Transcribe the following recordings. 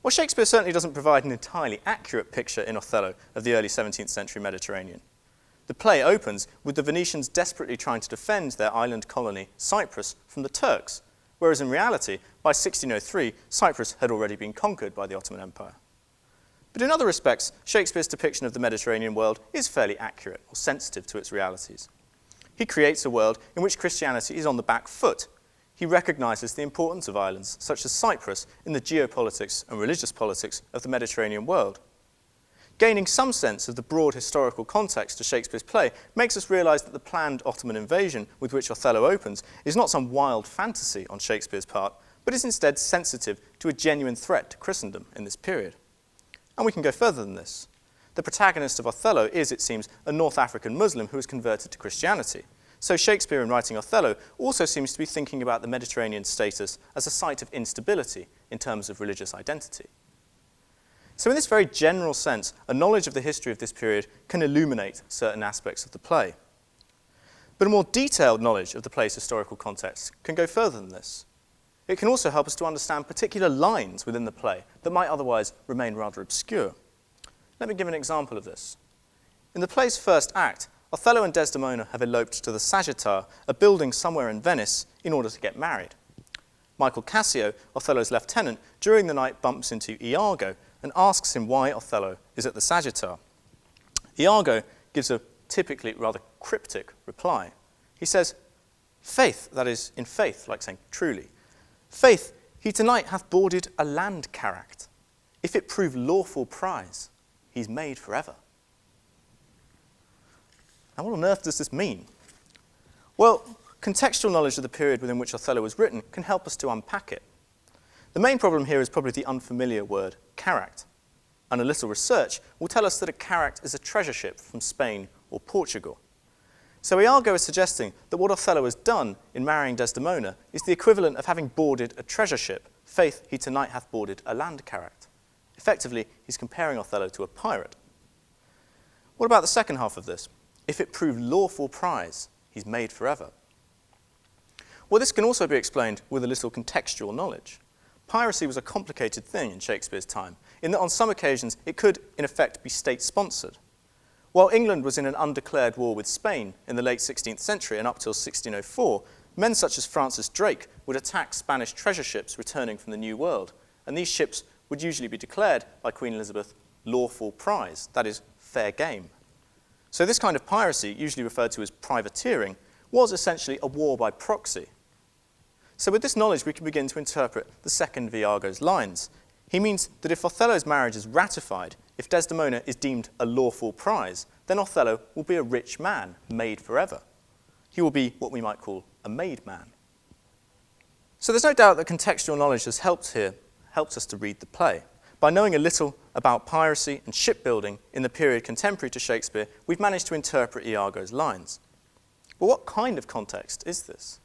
Well, Shakespeare certainly doesn't provide an entirely accurate picture in Othello of the early 17th century Mediterranean. The play opens with the Venetians desperately trying to defend their island colony, Cyprus, from the Turks, whereas in reality, by 1603, Cyprus had already been conquered by the Ottoman Empire. But in other respects, Shakespeare's depiction of the Mediterranean world is fairly accurate or sensitive to its realities. He creates a world in which Christianity is on the back foot. He recognises the importance of islands, such as Cyprus, in the geopolitics and religious politics of the Mediterranean world. Gaining some sense of the broad historical context to Shakespeare's play makes us realise that the planned Ottoman invasion with which Othello opens is not some wild fantasy on Shakespeare's part, but is instead sensitive to a genuine threat to Christendom in this period. And we can go further than this. The protagonist of Othello is, it seems, a North African Muslim who has converted to Christianity. So Shakespeare, in writing Othello, also seems to be thinking about the Mediterranean status as a site of instability in terms of religious identity. So in this very general sense, a knowledge of the history of this period can illuminate certain aspects of the play. But a more detailed knowledge of the play's historical context can go further than this. It can also help us to understand particular lines within the play that might otherwise remain rather obscure. Let me give an example of this. In the play's first act, Othello and Desdemona have eloped to the Sagittar, a building somewhere in Venice, in order to get married. Michael Cassio, Othello's lieutenant, during the night bumps into Iago and asks him why Othello is at the Sagittar. Iago gives a typically rather cryptic reply. He says, "Faith, that is, in faith, like saying truly, faith, he tonight hath boarded a land carrack. If it prove lawful prize, he's made forever." Now, what on earth does this mean? Well, contextual knowledge of the period within which Othello was written can help us to unpack it. The main problem here is probably the unfamiliar word carrack, and a little research will tell us that a carrack is a treasure ship from Spain or Portugal. So Iago is suggesting that what Othello has done in marrying Desdemona is the equivalent of having boarded a treasure ship. Faith, he tonight hath boarded a land carrack. Effectively, he's comparing Othello to a pirate. What about the second half of this? If it prove lawful prize, he's made forever. Well, this can also be explained with a little contextual knowledge. Piracy was a complicated thing in Shakespeare's time, in that on some occasions it could, in effect, be state-sponsored. While England was in an undeclared war with Spain in the late 16th century and up till 1604, men such as Francis Drake would attack Spanish treasure ships returning from the New World, and these ships would usually be declared by Queen Elizabeth lawful prize, that is, fair game. So this kind of piracy, usually referred to as privateering, was essentially a war by proxy. So with this knowledge, we can begin to interpret the second of Iago's lines. He means that if Othello's marriage is ratified, if Desdemona is deemed a lawful prize, then Othello will be a rich man, made forever. He will be what we might call a made man. So there's no doubt that contextual knowledge has helped us to read the play. By knowing a little about piracy and shipbuilding in the period contemporary to Shakespeare, we've managed to interpret Iago's lines. But what kind of context is this?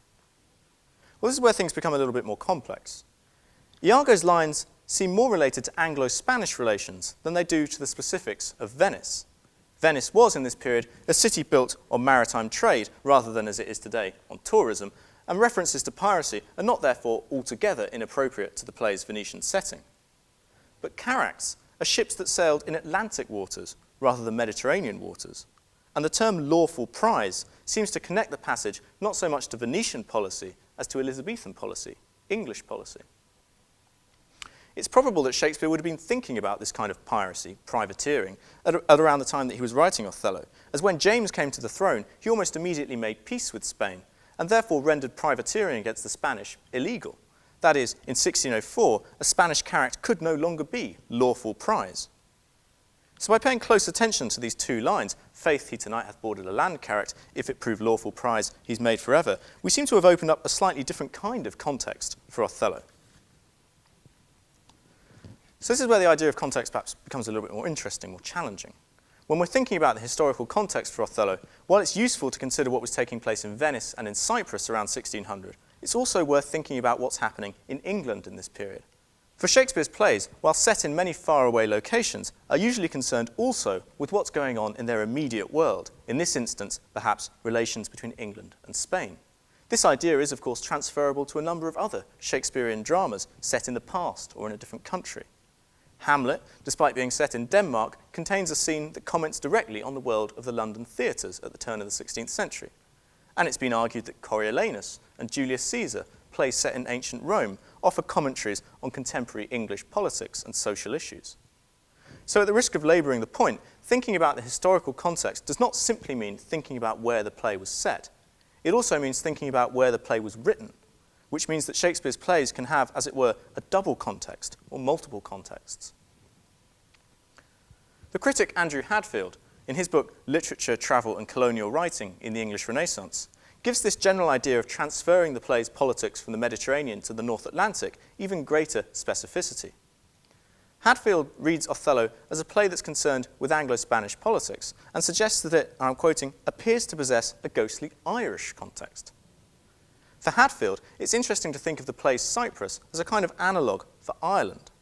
Well, this is where things become a little bit more complex. Iago's lines seem more related to Anglo-Spanish relations than they do to the specifics of Venice. Venice was, in this period, a city built on maritime trade rather than, as it is today, on tourism, and references to piracy are not therefore altogether inappropriate to the play's Venetian setting. But carracks are ships that sailed in Atlantic waters rather than Mediterranean waters, and the term lawful prize seems to connect the passage not so much to Venetian policy as to Elizabethan policy, English policy. It's probable that Shakespeare would have been thinking about this kind of piracy, privateering, at around the time that he was writing Othello, as when James came to the throne, he almost immediately made peace with Spain, and therefore rendered privateering against the Spanish illegal. That is, in 1604, a Spanish carrack could no longer be lawful prize. So by paying close attention to these two lines, faith, he tonight hath boarded a land carrack, if it prove lawful prize, he's made forever, we seem to have opened up a slightly different kind of context for Othello. So this is where the idea of context perhaps becomes a little bit more interesting, more challenging. When we're thinking about the historical context for Othello, while it's useful to consider what was taking place in Venice and in Cyprus around 1600, it's also worth thinking about what's happening in England in this period. For Shakespeare's plays, while set in many faraway locations, are usually concerned also with what's going on in their immediate world, in this instance, perhaps relations between England and Spain. This idea is, of course, transferable to a number of other Shakespearean dramas set in the past or in a different country. Hamlet, despite being set in Denmark, contains a scene that comments directly on the world of the London theatres at the turn of the 16th century. And it's been argued that Coriolanus and Julius Caesar, plays set in ancient Rome, offer commentaries on contemporary English politics and social issues. So at the risk of labouring the point, thinking about the historical context does not simply mean thinking about where the play was set. It also means thinking about where the play was written, which means that Shakespeare's plays can have, as it were, a double context or multiple contexts. The critic Andrew Hadfield, in his book Literature, Travel and Colonial Writing in the English Renaissance, gives this general idea of transferring the play's politics from the Mediterranean to the North Atlantic even greater specificity. Hadfield reads Othello as a play that's concerned with Anglo-Spanish politics and suggests that it, and I'm quoting, appears to possess a ghostly Irish context. For Hadfield, it's interesting to think of the play Cyprus as a kind of analogue for Ireland.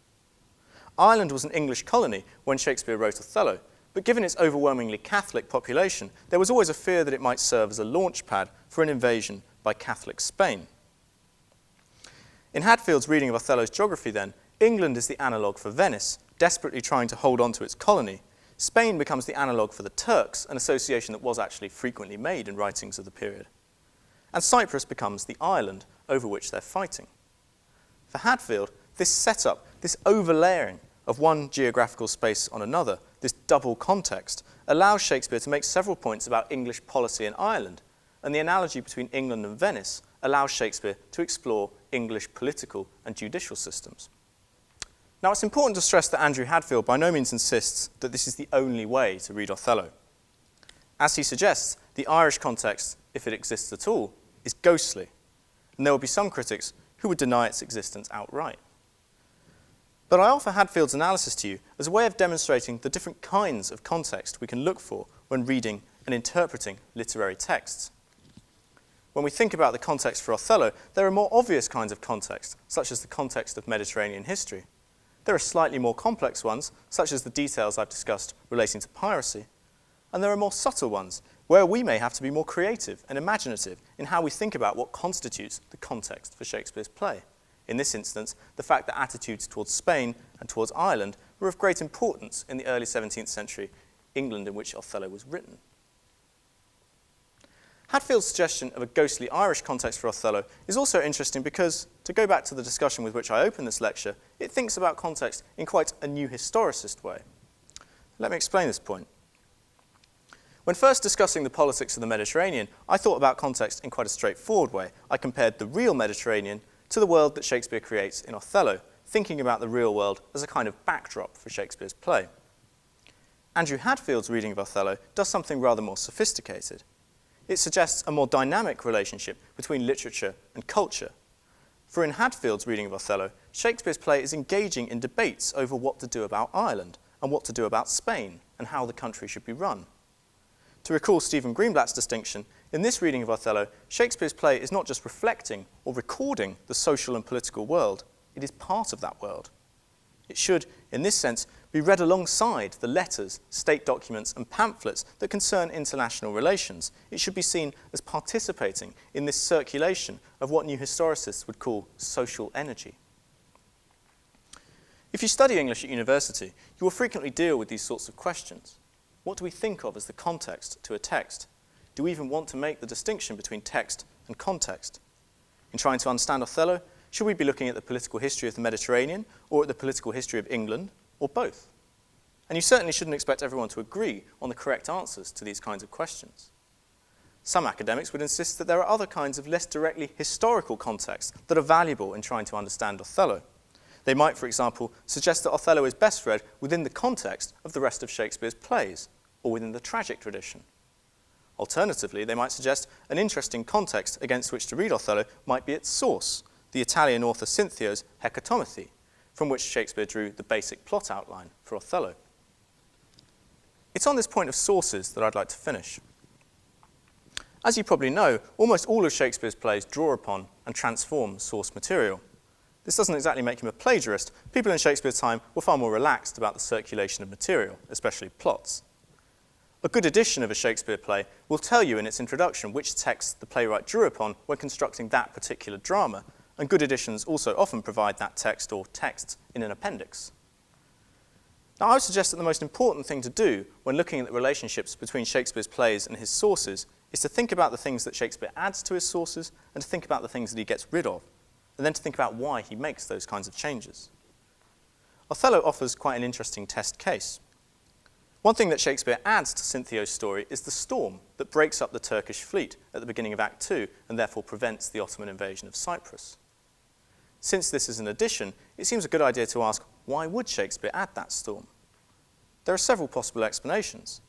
Ireland was an English colony when Shakespeare wrote Othello, but given its overwhelmingly Catholic population, there was always a fear that it might serve as a launch pad for an invasion by Catholic Spain. In Hadfield's reading of Othello's geography, then, England is the analogue for Venice, desperately trying to hold on to its colony. Spain becomes the analogue for the Turks, an association that was actually frequently made in writings of the period. And Cyprus becomes the island over which they're fighting. For Hadfield, this setup, this overlaying of one geographical space on another, this double context, allows Shakespeare to make several points about English policy in Ireland, and the analogy between England and Venice allows Shakespeare to explore English political and judicial systems. Now, it's important to stress that Andrew Hadfield by no means insists that this is the only way to read Othello. As he suggests, the Irish context, if it exists at all, is ghostly, and there will be some critics who would deny its existence outright. But I offer Hadfield's analysis to you as a way of demonstrating the different kinds of context we can look for when reading and interpreting literary texts. When we think about the context for Othello, there are more obvious kinds of context, such as the context of Mediterranean history. There are slightly more complex ones, such as the details I've discussed relating to piracy. And there are more subtle ones, where we may have to be more creative and imaginative in how we think about what constitutes the context for Shakespeare's play. In this instance, the fact that attitudes towards Spain and towards Ireland were of great importance in the early 17th century England in which Othello was written. Hadfield's suggestion of a ghostly Irish context for Othello is also interesting because, to go back to the discussion with which I opened this lecture, it thinks about context in quite a new historicist way. Let me explain this point. When first discussing the politics of the Mediterranean, I thought about context in quite a straightforward way. I compared the real Mediterranean to the world that Shakespeare creates in Othello, thinking about the real world as a kind of backdrop for Shakespeare's play. Andrew Hadfield's reading of Othello does something rather more sophisticated. It suggests a more dynamic relationship between literature and culture. For in Hadfield's reading of Othello, Shakespeare's play is engaging in debates over what to do about Ireland and what to do about Spain and how the country should be run. To recall Stephen Greenblatt's distinction, in this reading of Othello, Shakespeare's play is not just reflecting or recording the social and political world, it is part of that world. It should, in this sense, be read alongside the letters, state documents, and pamphlets that concern international relations. It should be seen as participating in this circulation of what new historicists would call social energy. If you study English at university, you will frequently deal with these sorts of questions. What do we think of as the context to a text? Do we even want to make the distinction between text and context? In trying to understand Othello, should we be looking at the political history of the Mediterranean or at the political history of England, or both? And you certainly shouldn't expect everyone to agree on the correct answers to these kinds of questions. Some academics would insist that there are other kinds of less directly historical contexts that are valuable in trying to understand Othello. They might, for example, suggest that Othello is best read within the context of the rest of Shakespeare's plays, or within the tragic tradition. Alternatively, they might suggest an interesting context against which to read Othello might be its source, the Italian author Cinthio's Hecatomachy, from which Shakespeare drew the basic plot outline for Othello. It's on this point of sources that I'd like to finish. As you probably know, almost all of Shakespeare's plays draw upon and transform source material. This doesn't exactly make him a plagiarist. People in Shakespeare's time were far more relaxed about the circulation of material, especially plots. A good edition of a Shakespeare play will tell you in its introduction which text the playwright drew upon when constructing that particular drama, and good editions also often provide that text or texts in an appendix. Now, I would suggest that the most important thing to do when looking at the relationships between Shakespeare's plays and his sources is to think about the things that Shakespeare adds to his sources and to think about the things that he gets rid of, and then to think about why he makes those kinds of changes. Othello offers quite an interesting test case. One thing that Shakespeare adds to Cinthio's story is the storm that breaks up the Turkish fleet at the beginning of Act 2 and therefore prevents the Ottoman invasion of Cyprus. Since this is an addition, it seems a good idea to ask, why would Shakespeare add that storm? There are several possible explanations.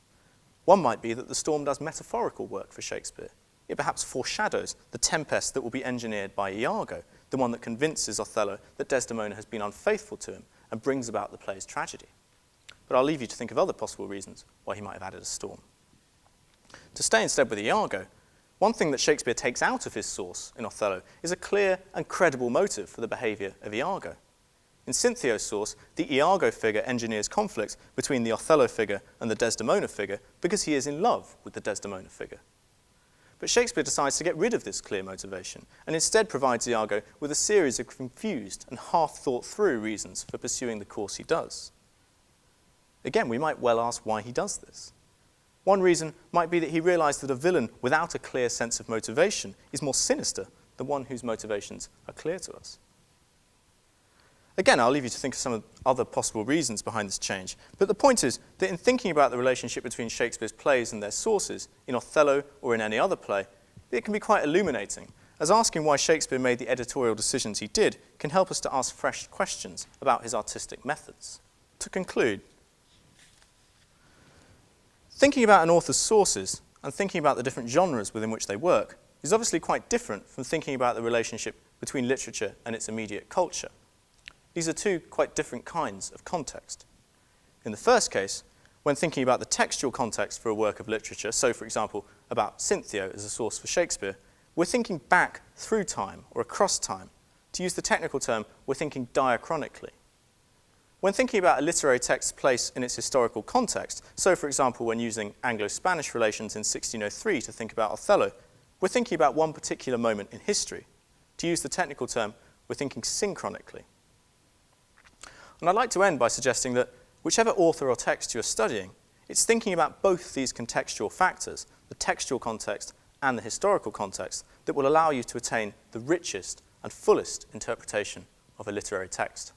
One might be that the storm does metaphorical work for Shakespeare. It perhaps foreshadows the tempest that will be engineered by Iago, the one that convinces Othello that Desdemona has been unfaithful to him and brings about the play's tragedy. But I'll leave you to think of other possible reasons why he might have added a storm. To stay instead with Iago, one thing that Shakespeare takes out of his source in Othello is a clear and credible motive for the behaviour of Iago. In Cinthio's source, the Iago figure engineers conflict between the Othello figure and the Desdemona figure because he is in love with the Desdemona figure. But Shakespeare decides to get rid of this clear motivation and instead provides Iago with a series of confused and half-thought-through reasons for pursuing the course he does. Again, we might well ask why he does this. One reason might be that he realised that a villain without a clear sense of motivation is more sinister than one whose motivations are clear to us. Again, I'll leave you to think of some of the other possible reasons behind this change, but the point is that in thinking about the relationship between Shakespeare's plays and their sources, in Othello or in any other play, it can be quite illuminating, as asking why Shakespeare made the editorial decisions he did can help us to ask fresh questions about his artistic methods. To conclude, thinking about an author's sources and thinking about the different genres within which they work is obviously quite different from thinking about the relationship between literature and its immediate culture. These are two quite different kinds of context. In the first case, when thinking about the textual context for a work of literature, so for example about Cinthio as a source for Shakespeare, we're thinking back through time or across time. To use the technical term, we're thinking diachronically. When thinking about a literary text's place in its historical context, so for example when using Anglo-Spanish relations in 1603 to think about Othello, we're thinking about one particular moment in history. To use the technical term, we're thinking synchronically. And I'd like to end by suggesting that whichever author or text you're studying, it's thinking about both these contextual factors, the textual context and the historical context, that will allow you to attain the richest and fullest interpretation of a literary text.